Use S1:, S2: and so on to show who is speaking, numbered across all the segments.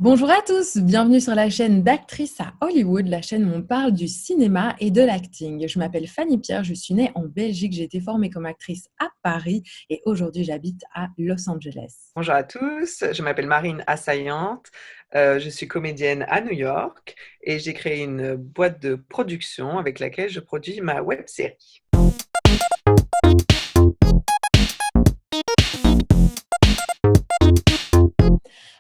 S1: Bonjour à tous, bienvenue sur la chaîne d'Actrices à Hollywood, la chaîne où on parle du cinéma et de l'acting. Je m'appelle Fanny Pierre, je suis née en Belgique, j'ai été formée comme actrice à Paris et aujourd'hui j'habite à Los Angeles.
S2: Bonjour à tous, je m'appelle Marine Assaillante, je suis comédienne à New York et j'ai créé une boîte de production avec laquelle je produis ma web série.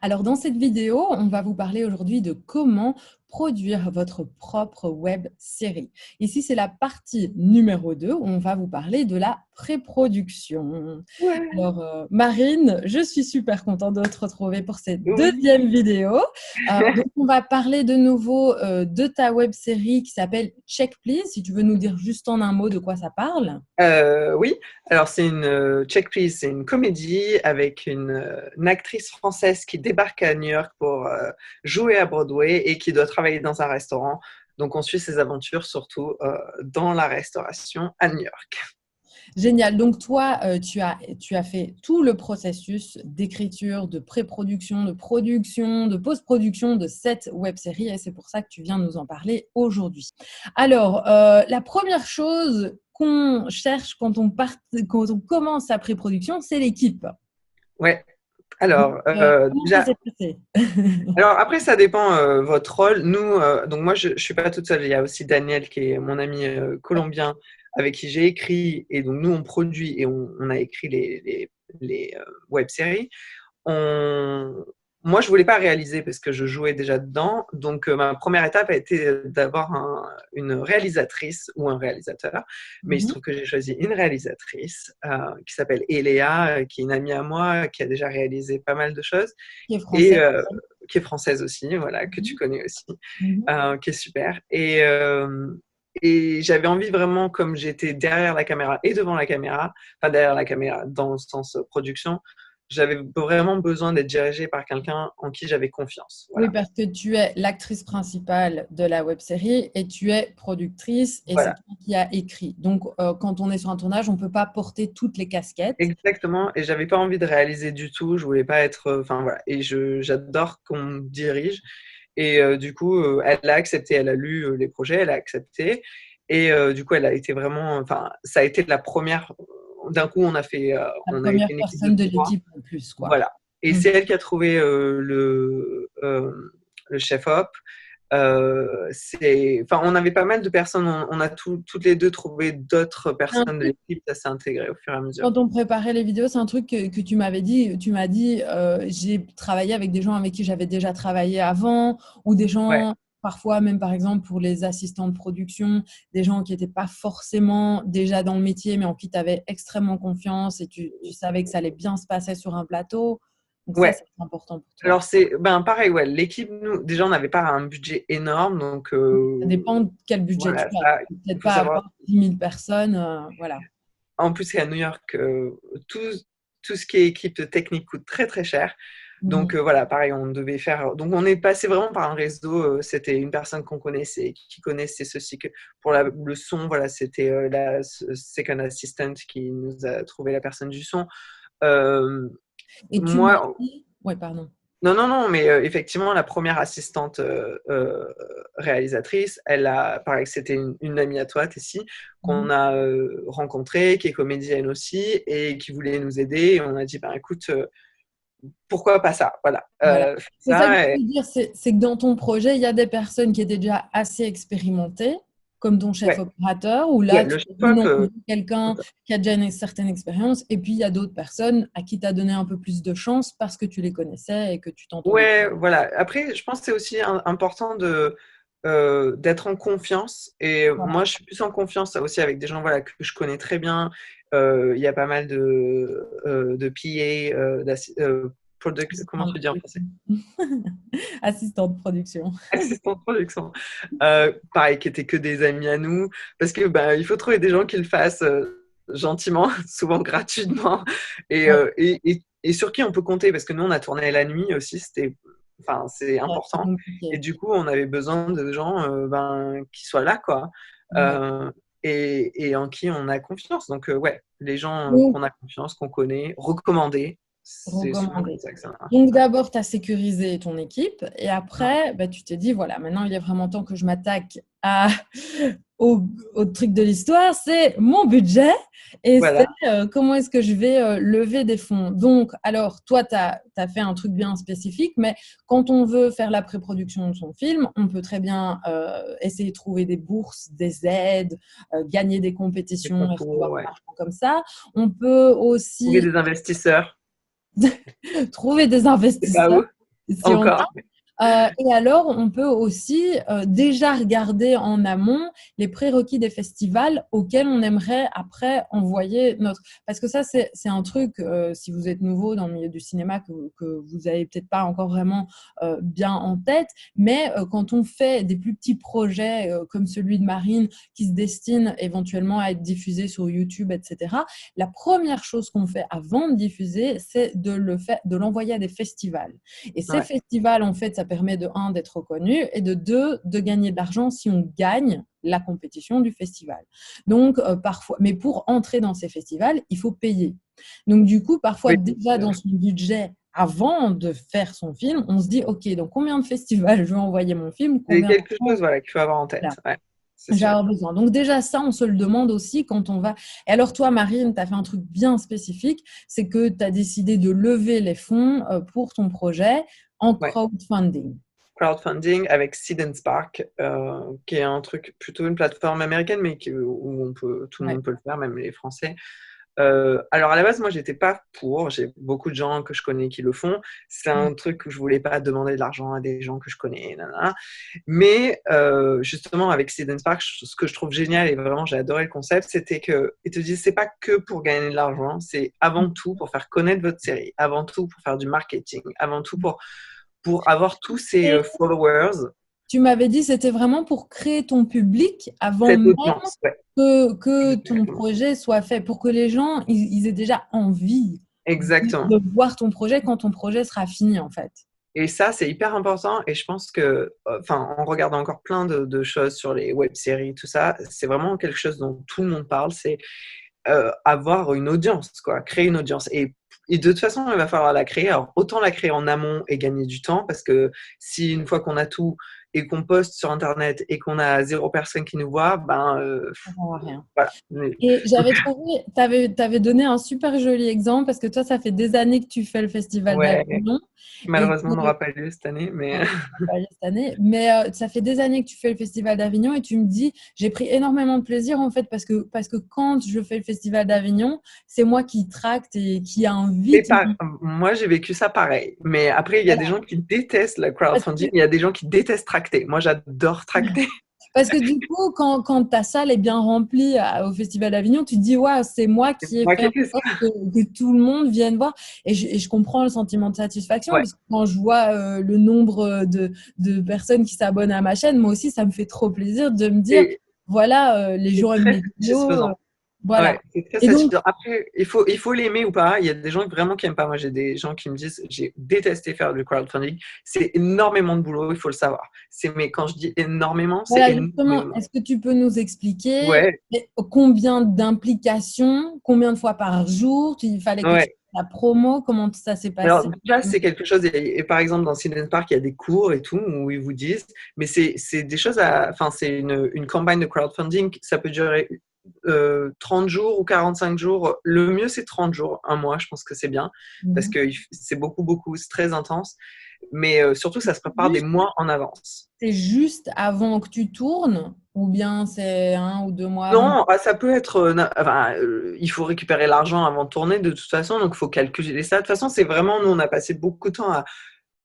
S1: Alors dans cette vidéo, on va vous parler aujourd'hui de comment produire votre propre web série. Ici, c'est la partie numéro 2 où on va vous parler de la pré-production.
S2: Ouais.
S1: Alors, Marine, je suis super contente de te retrouver pour cette
S2: Oui.
S1: deuxième vidéo. Donc, on va parler de nouveau de ta web série qui s'appelle Check Please. Si tu veux nous dire juste en un mot de quoi ça parle.
S2: Oui, alors c'est une Check Please, c'est une comédie avec une actrice française qui débarque à New York pour jouer à Broadway et qui doit travailler dans un restaurant. Donc on suit ses aventures surtout dans la restauration à New York.
S1: Génial. Donc, toi, tu as fait tout le processus d'écriture, de pré-production, de production, de post-production de cette web série et c'est pour ça que tu viens nous en parler aujourd'hui. Alors, la première chose qu'on cherche quand on commence sa pré-production, c'est l'équipe.
S2: Ouais,
S1: Donc,
S2: alors
S1: comment ça
S2: déjà,
S1: s'est passé?
S2: alors après, ça dépend votre rôle. Nous, donc moi, je suis pas toute seule. Il y a aussi Daniel qui est mon ami colombien avec qui j'ai écrit et donc nous on produit et on a écrit les web-séries. On... Moi, je voulais pas réaliser parce que je jouais déjà dedans. Donc ma première étape a été d'avoir une réalisatrice ou un réalisateur. Mais il se
S1: Mhm.
S2: trouve que j'ai choisi une réalisatrice qui s'appelle Eléa, qui est une amie à moi, qui a déjà réalisé pas mal de choses
S1: Qui est
S2: et
S1: français.
S2: qui est française aussi, voilà, que tu
S1: Mhm.
S2: connais aussi,
S1: Mhm.
S2: qui est super. Et j'avais envie vraiment, comme j'étais derrière la caméra et devant la caméra, enfin derrière la caméra dans le sens production, j'avais vraiment besoin d'être dirigée par quelqu'un en qui j'avais confiance.
S1: Oui,
S2: Voilà.
S1: parce que tu es l'actrice principale de la web série et tu es productrice et c'est
S2: Voilà,
S1: toi qui as écrit. Donc, quand on est sur un tournage, on ne peut pas porter toutes les casquettes.
S2: exactement. Et j'avais pas envie de réaliser du tout. Je voulais pas être. Enfin voilà. Et j'adore qu'on me dirige. Et du coup, elle a accepté. Elle a lu les projets. Elle a accepté. Et du coup, elle a été vraiment. Enfin, ça a été la première. D'un coup,
S1: La
S2: on a
S1: première
S2: été une équipe de
S1: personne de
S2: 3.
S1: l'équipe en plus, quoi.
S2: Voilà. Et
S1: Mm.
S2: c'est elle qui a trouvé le chef-op. Enfin, on avait pas mal de personnes. On a toutes les deux trouvé d'autres
S1: C'est un
S2: personnes de
S1: truc,
S2: l'équipe. Ça s'est intégré au fur et à mesure.
S1: quand on préparait les vidéos, c'est un truc que tu m'avais dit. Tu m'as dit, j'ai travaillé avec des gens avec qui j'avais déjà travaillé avant ou des
S2: Ouais.
S1: gens, parfois même par exemple pour les assistants de production, des gens qui n'étaient pas forcément déjà dans le métier, mais en qui tu avais extrêmement confiance et tu savais que ça allait bien se passer sur un plateau. Donc ça,
S2: Ouais.
S1: c'est important pour toi.
S2: Alors c'est ben pareil, ouais, l'équipe, nous, déjà on n'avait pas un budget énorme, donc
S1: Ça dépend de quel budget tu
S2: voilà,
S1: as.
S2: ça,
S1: Peut-être
S2: il faut
S1: pas
S2: savoir.
S1: avoir 10 000 personnes, voilà.
S2: En plus, c'est à New York, tout, tout ce qui est équipe technique coûte très très cher. Donc
S1: Mhm.
S2: voilà, pareil, on devait faire. Donc on est passé vraiment par un réseau. C'était une personne qu'on connaissait, qui connaissait ceci que pour le son, voilà, c'était la second assistant qui nous a trouvé la personne du son. Euh,
S1: Et tu m'as
S2: moi,
S1: dit, ouais, pardon.
S2: Non, non, non, mais effectivement, la première assistante réalisatrice, pareil, c'était une amie à toi, Tessie,
S1: Mhm.
S2: qu'on a rencontrée, qui est comédienne aussi, et qui voulait nous aider. Et on a dit, ben écoute, pourquoi pas ça? Voilà,
S1: Voilà.
S2: fais
S1: C'est ça que
S2: ça.
S1: je veux dire, c'est que dans ton projet, il y a des personnes qui étaient déjà assez expérimentées, comme ton chef
S2: Ouais,
S1: opérateur, où
S2: ouais,
S1: là, tu
S2: le
S1: as dit
S2: chef-op,
S1: non, on veut quelqu'un qui a déjà une certaine expérience, et puis il y a d'autres personnes à qui tu as donné un peu plus de chance parce que tu les connaissais et que tu t'entendais bien.
S2: ouais, voilà. Après, je pense que c'est aussi important d'être en confiance. Et
S1: Voilà.
S2: moi, je suis plus en confiance aussi avec des gens voilà, que je connais très bien. Il y a pas mal de PA, comment
S1: Assistante
S2: tu
S1: de
S2: dis en français?
S1: production. Assistante de production.
S2: Assistant de production. Pareil, qui étaient que des amis à nous. Parce que il faut trouver des gens qui le fassent gentiment, souvent gratuitement. Et,
S1: Ouais,
S2: et sur qui on peut compter. Parce que nous, on a tourné la nuit aussi. Enfin, c'est
S1: c'est
S2: important. Et
S1: compliqué.
S2: du coup, on avait besoin de gens qui soient là, quoi.
S1: Ouais.
S2: Euh, et en qui on a confiance. Donc, ouais, les gens
S1: Donc,
S2: qu'on a confiance, qu'on connaît, recommandés, C'est souvent comme
S1: recommandé.
S2: ça que ça marche.
S1: Donc
S2: Ouais.
S1: d'abord, tu as sécurisé ton équipe et après, bah, tu t'es dit, voilà, maintenant il est vraiment temps que je m'attaque au truc de l'histoire, c'est mon budget et c'est
S2: Voilà,
S1: comment est-ce que je vais lever des fonds. Donc, alors, toi, tu as fait un truc bien spécifique, mais quand on veut faire la pré-production de son film, on peut très bien essayer de trouver des bourses, des aides, gagner des
S2: les
S1: compétitions et
S2: concours,
S1: recevoir de
S2: ouais.
S1: l'argent comme ça. On peut
S2: Trouver
S1: aussi
S2: des investisseurs,
S1: trouver des
S2: c'est pas
S1: investisseurs
S2: où
S1: si on
S2: encore.
S1: et alors, on peut aussi déjà regarder en amont les prérequis des festivals auxquels on aimerait après envoyer notre… Parce que ça, c'est un truc, si vous êtes nouveau dans le milieu du cinéma, que vous n'avez peut-être pas encore vraiment bien en tête, mais quand on fait des plus petits projets comme celui de Marine qui se destinent éventuellement à être diffusés sur YouTube, etc., la première chose qu'on fait avant de diffuser, c'est de l'envoyer à des festivals. Et ces
S2: Ouais,
S1: festivals, en fait, ça permet de, un, d'être reconnu et de deux, de gagner de l'argent si on gagne la compétition du festival. Donc, parfois, mais pour entrer dans ces festivals, il faut payer. Donc, du coup, parfois,
S2: oui,
S1: déjà dans son budget, avant de faire son film, on se dit, OK, donc combien de festivals je vais envoyer mon film,
S2: c'est
S1: combien
S2: quelque chose
S1: d'argent
S2: voilà, qu'il faut avoir en
S1: voilà,
S2: tête. Ouais, c'est
S1: je vais
S2: sûr.
S1: avoir besoin. Donc déjà, ça, on se le demande aussi quand on va… Et alors toi, Marine, tu as fait un truc bien spécifique, c'est que tu as décidé de lever les fonds pour ton projet en
S2: Ouais.
S1: crowdfunding.
S2: Crowdfunding avec Seed and Spark, qui est un truc plutôt une plateforme américaine, mais où tout le
S1: Ouais.
S2: monde peut le faire, même les Français. Alors à la base, moi, j'étais pas pour. J'ai beaucoup de gens que je connais qui le font. C'est un truc où je voulais pas demander de l'argent à des gens que je connais, nanana. Mais justement, avec Seed and Spark, ce que je trouve génial et vraiment j'ai adoré le concept, c'était que ils te disent c'est pas que pour gagner de l'argent, c'est avant tout pour faire connaître votre série, avant tout pour faire du marketing, avant tout pour avoir tous ces
S1: Et
S2: followers,
S1: tu m'avais dit c'était vraiment pour créer ton public avant
S2: cette
S1: même
S2: audience. Ouais,
S1: que ton
S2: exactement.
S1: projet soit fait, pour que les gens ils aient déjà envie
S2: Exactement.
S1: de voir ton projet quand ton projet sera fini, en fait.
S2: Et ça, c'est hyper important. Et je pense que, enfin, en regardant encore plein de choses sur les web-séries, tout ça, c'est vraiment quelque chose dont tout le monde parle. C'est avoir une audience, quoi, créer une audience. Et de toute façon, il va falloir la créer. Alors, autant la créer en amont et gagner du temps, parce que si une fois qu'on a tout et qu'on poste sur Internet et qu'on a 0 personne qui nous voit, ben
S1: Ça ne sert à rien.
S2: voilà.
S1: Et j'avais trouvé, tu avais donné un super joli exemple parce que toi, ça fait des années que tu fais le Festival
S2: Ouais,
S1: d'Avignon et
S2: malheureusement, on
S1: que,
S2: n'aura pas lieu cette année, mais
S1: ouais, on va pas aller cette année, mais ça fait des années que tu fais le Festival d'Avignon et tu me dis, j'ai pris énormément de plaisir en fait parce que quand je fais le Festival d'Avignon, c'est moi qui tracte et qui
S2: c'est
S1: invite.
S2: pas, moi, j'ai vécu ça pareil. Mais après, il y a des gens qui détestent le
S1: Parce
S2: crowdfunding,
S1: que,
S2: il y a des gens qui détestent tracter. Moi, j'adore tracter.
S1: parce que du coup, quand ta salle est bien remplie au Festival d'Avignon, tu te dis, ouais, c'est moi
S2: C'est
S1: qui ai
S2: moi qui
S1: fait
S2: ai
S1: en
S2: fait ça.
S1: sorte que tout le monde vienne voir. Et je comprends le sentiment de satisfaction,
S2: Ouais,
S1: parce que quand je vois le nombre de personnes qui s'abonnent à ma chaîne, moi aussi, ça me fait trop plaisir de me dire,
S2: c'est
S1: voilà, les
S2: c'est
S1: gens aiment
S2: très
S1: mes vidéos.
S2: satisfaisant.
S1: Voilà.
S2: Ouais, c'est très
S1: Et donc,
S2: satisfaisant. Après, il faut l'aimer ou pas. Il y a des gens vraiment qui n'aiment pas. Moi, j'ai des gens qui me disent, j'ai détesté faire du crowdfunding. C'est énormément de boulot, il faut le savoir. Mais quand je dis énormément, c'est
S1: voilà, justement,
S2: énormément.
S1: est-ce que tu peux nous expliquer
S2: Ouais,
S1: combien d'implications, combien de fois par jour, il fallait que tu
S2: ouais.
S1: fasses la promo, comment ça s'est
S2: Alors
S1: passé?
S2: déjà, c'est quelque chose, et par exemple dans Silent Park, il y a des cours et tout où ils vous disent, mais c'est des choses enfin c'est une campagne de crowdfunding, ça peut durer 30 jours ou 45 jours. Le mieux, c'est 30 jours, un mois, je pense que c'est bien, parce
S1: Mhm.
S2: que c'est beaucoup, c'est très intense, mais surtout, ça se prépare des
S1: Juste,
S2: mois en avance.
S1: c'est juste avant que tu tournes ou bien c'est 1 ou 2 mois avant?
S2: Non, ça peut être. Enfin, il faut récupérer l'argent avant de tourner de toute façon, donc il faut calculer ça. De toute façon, c'est vraiment, nous, on a passé beaucoup de temps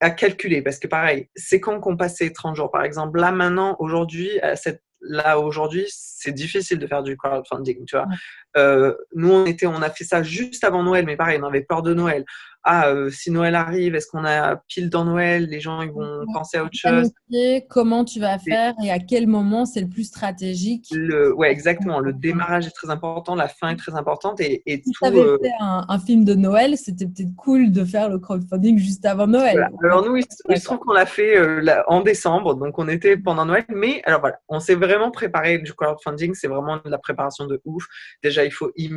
S2: à calculer parce que pareil, c'est quand qu'on passait 30 jours. Par exemple, là maintenant, aujourd'hui, aujourd'hui, c'est difficile de faire du crowdfunding, tu vois.
S1: Ouais.
S2: Nous, on a fait ça juste avant Noël, mais pareil, on avait peur de Noël. Ah, si Noël arrive, est-ce qu'on a pile dans Noël? Les gens, ils vont penser à autre chose.
S1: Planifier comment tu vas
S2: Et
S1: faire et à quel moment c'est le plus stratégique.
S2: ouais, exactement. Le démarrage est très important, la fin est très importante et
S1: Si tu
S2: tout.
S1: avais fait un film de Noël, c'était peut-être cool de faire le crowdfunding juste avant Noël.
S2: Voilà. Alors nous, il se
S1: D'accord.
S2: trouve qu'on l'a fait en décembre, donc on était pendant Noël. Mais alors voilà, on s'est vraiment préparé du crowdfunding. C'est vraiment de la préparation de ouf. Déjà, il faut
S1: C'est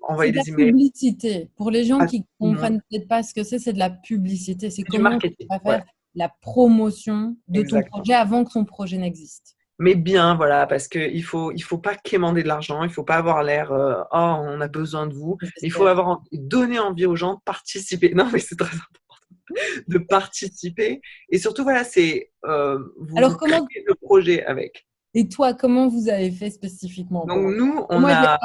S2: envoyer
S1: de la
S2: des emails
S1: publicité. Pour les gens
S2: à
S1: qui
S2: tout le
S1: ne comprennent peut-être pas ce que c'est de la publicité. C'est
S2: du
S1: comment tu
S2: marketing.
S1: vas
S2: Ouais,
S1: faire la promotion de ton
S2: exactement.
S1: projet avant que ton projet n'existe.
S2: Mais bien, voilà, parce qu'il faut pas quémander de l'argent, il faut pas avoir l'air, oh, on a besoin de vous. Il faut
S1: J'espère.
S2: donner envie aux gens de participer. Non, mais c'est très important de participer. Et surtout, voilà, vous
S1: Alors,
S2: créez le projet avec.
S1: et toi, comment vous avez fait spécifiquement
S2: Donc,
S1: pour...
S2: nous,
S1: Moi,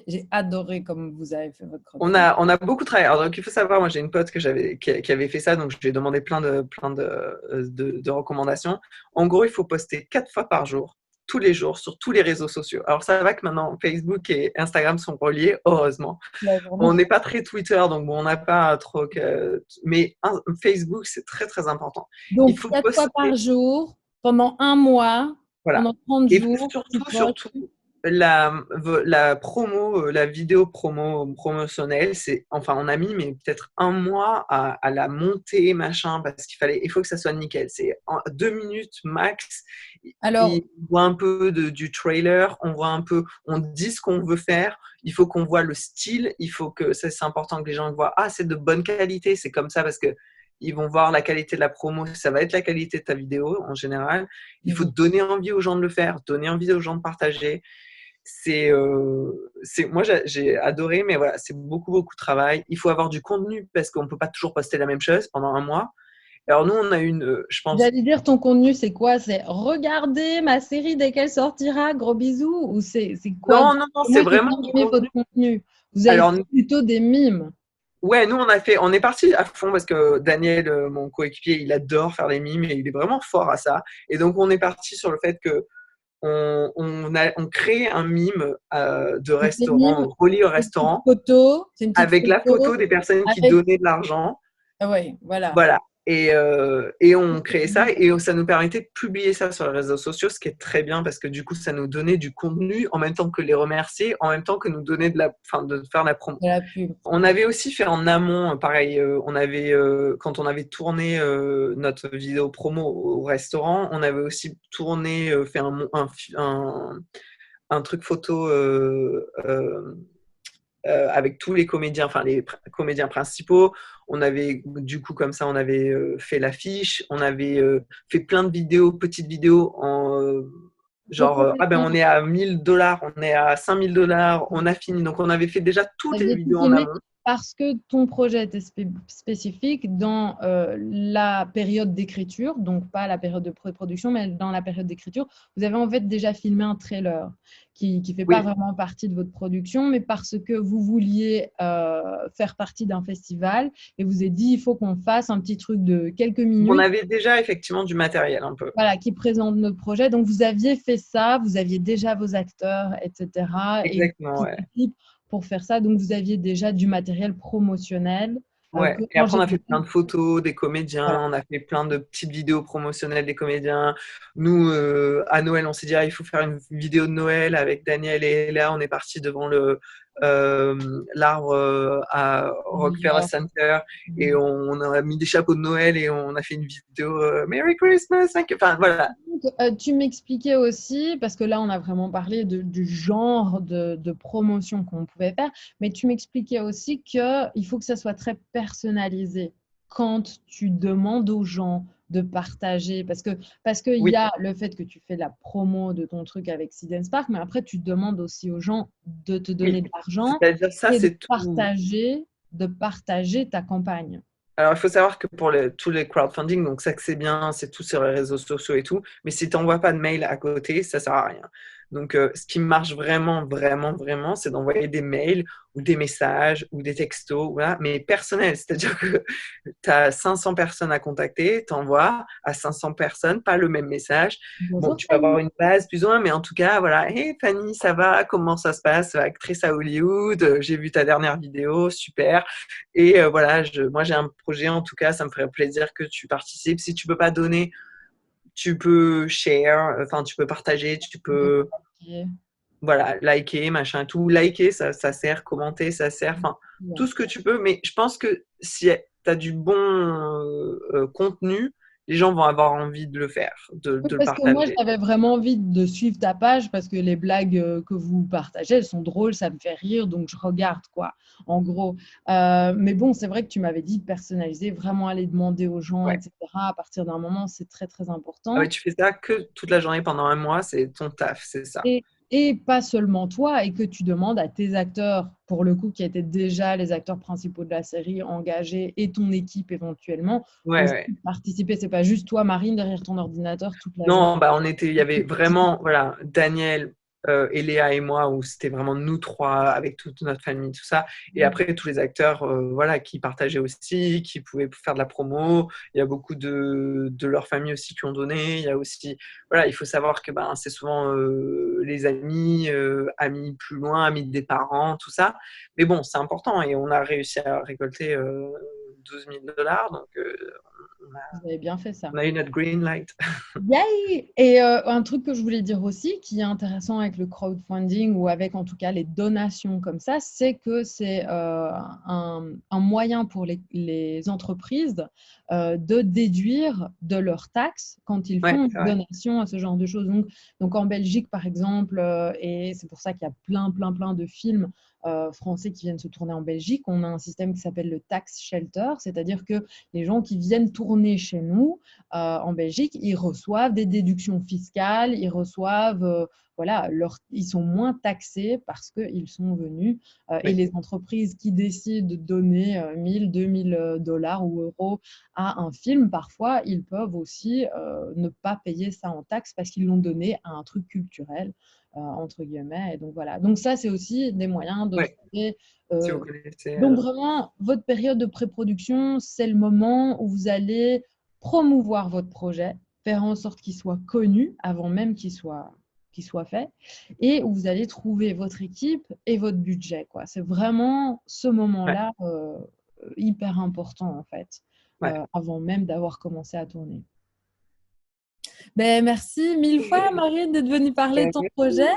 S1: j'ai adoré comme vous avez fait votre crowdfunding.
S2: on a beaucoup travaillé. Alors, donc, il faut savoir, moi, j'ai une pote qui avait fait ça, donc je lui ai demandé de recommandations. En gros, il faut poster 4 fois par jour, tous les jours, sur tous les réseaux sociaux. Alors, ça va que maintenant, Facebook et Instagram sont reliés, heureusement.
S1: Ouais, vraiment.
S2: On n'est pas très Twitter, donc bon, on n'a pas trop mais Facebook, c'est très, très important. Il
S1: Donc,
S2: faut
S1: 4 fois par
S2: poster,
S1: jour, pendant un mois,
S2: voilà.
S1: pendant 30
S2: Et
S1: jours, tu postes.
S2: surtout, la promo, la vidéo promotionnelle, enfin, on a mis, mais peut-être un mois à la monter, machin, parce il faut que ça soit nickel. C'est en 2 minutes max.
S1: Alors,
S2: On voit un peu du trailer, on dit ce qu'on veut faire. Il faut qu'on voit le style. Il faut que, ça, c'est important que les gens voient, ah, c'est de bonne qualité. C'est comme ça parce que ils vont voir la qualité de la promo. Ça va être la qualité de ta vidéo en général. Il faut donner envie aux gens de le faire, donner envie aux gens de partager. Moi, j'ai adoré, mais voilà, c'est beaucoup, beaucoup de travail. Il faut avoir du contenu parce qu'on ne peut pas toujours poster la même chose pendant un mois. Alors, nous, on a je pense.
S1: j'allais dire, ton contenu, c'est quoi? C'est regarder ma série dès qu'elle sortira, gros bisous? Ou c'est quoi?
S2: Non, non, non, c'est
S1: Comment j'ai
S2: vraiment
S1: bien
S2: du
S1: aimé
S2: contenu.
S1: votre contenu? Vous avez
S2: Alors,
S1: fait plutôt des mimes.
S2: ouais, nous, on est parti à fond parce que Daniel, mon coéquipier, il adore faire des mimes et il est vraiment fort à ça. Et donc, on est parti sur le fait que on crée un mime de
S1: Donc, les mimes,
S2: restaurant, relié au restaurant,
S1: c'est une petite
S2: avec la photo
S1: photo
S2: des personnes qui
S1: avec.
S2: donnaient de l'argent.
S1: Ah ouais, voilà.
S2: Voilà. Et on créait ça et ça nous permettait de publier ça sur les réseaux sociaux, ce qui est très bien parce que du coup, ça nous donnait du contenu en même temps que les remercier, en même temps que nous donner de faire la promo.
S1: De la pub.
S2: On avait aussi fait en amont, pareil, quand on avait tourné notre vidéo promo au restaurant, on avait aussi tourné, fait un truc photo avec tous les comédiens, enfin les comédiens principaux. On avait, du coup, comme ça, on avait fait l'affiche, on avait fait plein de vidéos, petites vidéos genre,
S1: Pourquoi
S2: ah ben on est à $1 000, on est à $5 000, on a fini. Donc on avait fait déjà toutes
S1: vous
S2: les
S1: aviez tout
S2: vidéos en
S1: filmé
S2: amont.
S1: parce que ton projet était spécifique dans la période d'écriture, donc pas la période de pré-production, mais dans la période d'écriture. Vous avez en fait déjà filmé un trailer qui ne fait pas
S2: Oui,
S1: vraiment partie de votre production, mais parce que vous vouliez faire partie d'un festival et vous avez dit il faut qu'on fasse un petit truc de quelques
S2: on
S1: minutes,
S2: avait déjà effectivement du matériel un peu.
S1: voilà, qui présente notre projet. Donc, vous aviez fait ça, vous aviez déjà vos acteurs, etc. et une
S2: Exactement,
S1: petite
S2: ouais.
S1: équipe pour faire ça. Donc, vous aviez déjà du matériel promotionnel
S2: Ouais.
S1: que
S2: Et
S1: en
S2: après, on a fait
S1: général,
S2: plein de photos des comédiens,
S1: voilà.
S2: on a fait plein de petites vidéos promotionnelles des comédiens. Nous, à Noël, on s'est dit, ah, il faut faire une vidéo de Noël avec Daniel et Léa. On est parti devant l'arbre à Rockefeller Center et on a mis des chapeaux de Noël et on a fait une vidéo Merry Christmas. Enfin, voilà.
S1: Tu m'expliquais aussi, parce que là, on a vraiment parlé du genre de promotion qu'on pouvait faire, mais tu m'expliquais aussi qu'il faut que ça soit très personnalisé quand tu demandes aux gens de partager, parce qu'il y
S2: Oui,
S1: a le fait que tu fais la promo de ton truc avec Seed Spark, mais après, tu demandes aussi aux gens de te donner
S2: oui.
S1: de l'argent
S2: C'est-à-dire ça,
S1: et
S2: c'est tout.
S1: de partager ta campagne.
S2: Alors, il faut savoir que pour tous les crowdfunding, donc ça que c'est bien, c'est tout sur les réseaux sociaux et tout, mais si tu n'envoies pas de mail à côté, ça sert à rien. Donc, ce qui marche vraiment, vraiment, vraiment, c'est d'envoyer des mails ou des messages ou des textos, voilà, mais personnels. C'est-à-dire que tu as 500 personnes à contacter, tu envoies à 500 personnes, pas le même message. Bon,
S1: Bonjour
S2: tu peux avoir
S1: Fanny.
S2: une base plus ou moins, mais en tout cas, voilà. Hey Fanny, ça va? Comment ça se passe? Actrice à Hollywood, j'ai vu ta dernière vidéo, super. Et voilà, moi j'ai un projet, en tout cas, ça me ferait plaisir que tu participes. Si tu peux pas donner, tu peux share, enfin tu peux partager, tu peux
S1: Ok.
S2: voilà, liker, machin, tout. Liker, ça sert, commenter, ça sert, enfin tout ce que tu peux. Mais je pense que si tu as du bon contenu, les gens vont avoir envie de le faire,
S1: Oui,
S2: de le
S1: parce que moi,
S2: partager.
S1: j'avais vraiment envie de suivre ta page parce que les blagues que vous partagez, elles sont drôles, ça me fait rire, donc je regarde, quoi, en gros. Mais bon, c'est vrai que tu m'avais dit de personnaliser, vraiment aller demander aux gens,
S2: Ouais.
S1: etc. À partir d'un moment, c'est très, très
S2: Ah ouais,
S1: important.
S2: tu fais ça que toute la journée pendant un mois, c'est ton taf, c'est ça.
S1: Et pas seulement toi, et que tu demandes à tes acteurs, pour le coup, qui étaient déjà les acteurs principaux de la série, engagés, et ton équipe éventuellement,
S2: Ouais,
S1: aussi
S2: ouais.
S1: de participer. C'est pas juste toi, Marine, derrière ton ordinateur toute la journée.
S2: Non, bah il y avait vraiment, voilà, Daniel, et Léa et moi, où c'était vraiment nous trois avec toute notre famille, tout ça. Et après, tous les acteurs, voilà, qui partageaient aussi, qui pouvaient faire de la promo. Il y a beaucoup de leur famille aussi qui ont donné. Il y a aussi, voilà, il faut savoir que ben, c'est souvent les amis, amis plus loin, amis des parents, tout ça. Mais bon, c'est important et on a réussi à récolter 12 000 $. Donc,
S1: Vous avez bien fait ça.
S2: on a eu notre green light.
S1: Yay! Et un truc que je voulais dire aussi, qui est intéressant avec le crowdfunding ou avec en tout cas les donations comme ça, c'est que c'est un moyen pour les entreprises de déduire de leurs taxes quand ils
S2: Ouais,
S1: font
S2: c'est
S1: une
S2: vrai.
S1: donation à ce genre de choses. Donc en Belgique, par exemple, et c'est pour ça qu'il y a plein de films français qui viennent se tourner en Belgique, on a un système qui s'appelle le tax shelter, c'est-à-dire que les gens qui viennent tourner chez nous, en Belgique, ils reçoivent des déductions fiscales, ils reçoivent, voilà, ils sont moins taxés parce qu'ils sont venus. Et
S2: Oui,
S1: les entreprises qui décident de donner 1000, 2000 dollars ou euros à un film, parfois, ils peuvent aussi ne pas payer ça en taxes parce qu'ils l'ont donné à un truc culturel, entre guillemets. Et donc, voilà. Donc, ça, c'est aussi des moyens de
S2: oui.
S1: trouver.
S2: Si vous
S1: euh,
S2: connaissez.
S1: donc, vraiment, votre période de pré-production, c'est le moment où vous allez promouvoir votre projet, faire en sorte qu'il soit connu avant même qu'il soit fait, et où vous allez trouver votre équipe et votre budget, quoi. C'est vraiment ce
S2: Ouais,
S1: moment-là hyper important, en fait,
S2: ouais.
S1: avant même d'avoir commencé à tourner. Ben, merci mille fois, Marine, d'être venue parler de
S2: Ben,
S1: ton projet.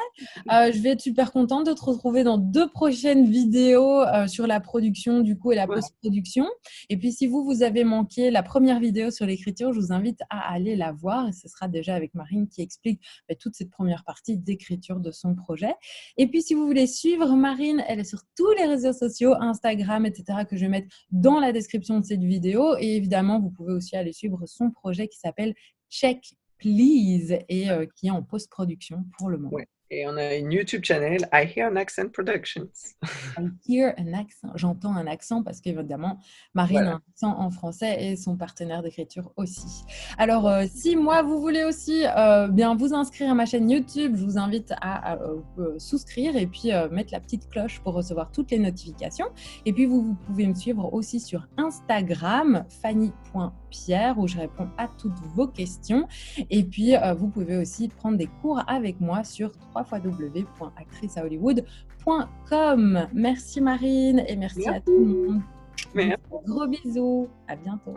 S2: merci.
S1: Je vais être super contente de te retrouver dans 2 prochaines vidéos sur la production du coup et la
S2: Ouais,
S1: post-production. Et puis, si vous avez manqué la première vidéo sur l'écriture, je vous invite à aller la voir. Et ce sera déjà avec Marine qui explique toute cette première partie d'écriture de son projet. Et puis, si vous voulez suivre Marine, elle est sur tous les réseaux sociaux, Instagram, etc., que je vais mettre dans la description de cette vidéo. Et évidemment, vous pouvez aussi aller suivre son projet qui s'appelle Check Please et qui est en post-production pour le moment.
S2: ouais. Et on a une YouTube channel, I Hear an Accent Productions.
S1: I hear an accent. J'entends un accent parce qu'évidemment, Marine a
S2: Voilà.
S1: un accent en français et son partenaire d'écriture aussi. Alors, si moi, vous voulez aussi bien vous inscrire à ma chaîne YouTube, je vous invite à souscrire et puis mettre la petite cloche pour recevoir toutes les notifications. Et puis, vous pouvez me suivre aussi sur Instagram, fanny.pierre, où je réponds à toutes vos questions. Et puis, vous pouvez aussi prendre des cours avec moi sur www.actricehollywood.com. Merci Marine et merci à tout le
S2: Merci.
S1: monde. Je vous
S2: Merci.
S1: fais gros bisous. À bientôt.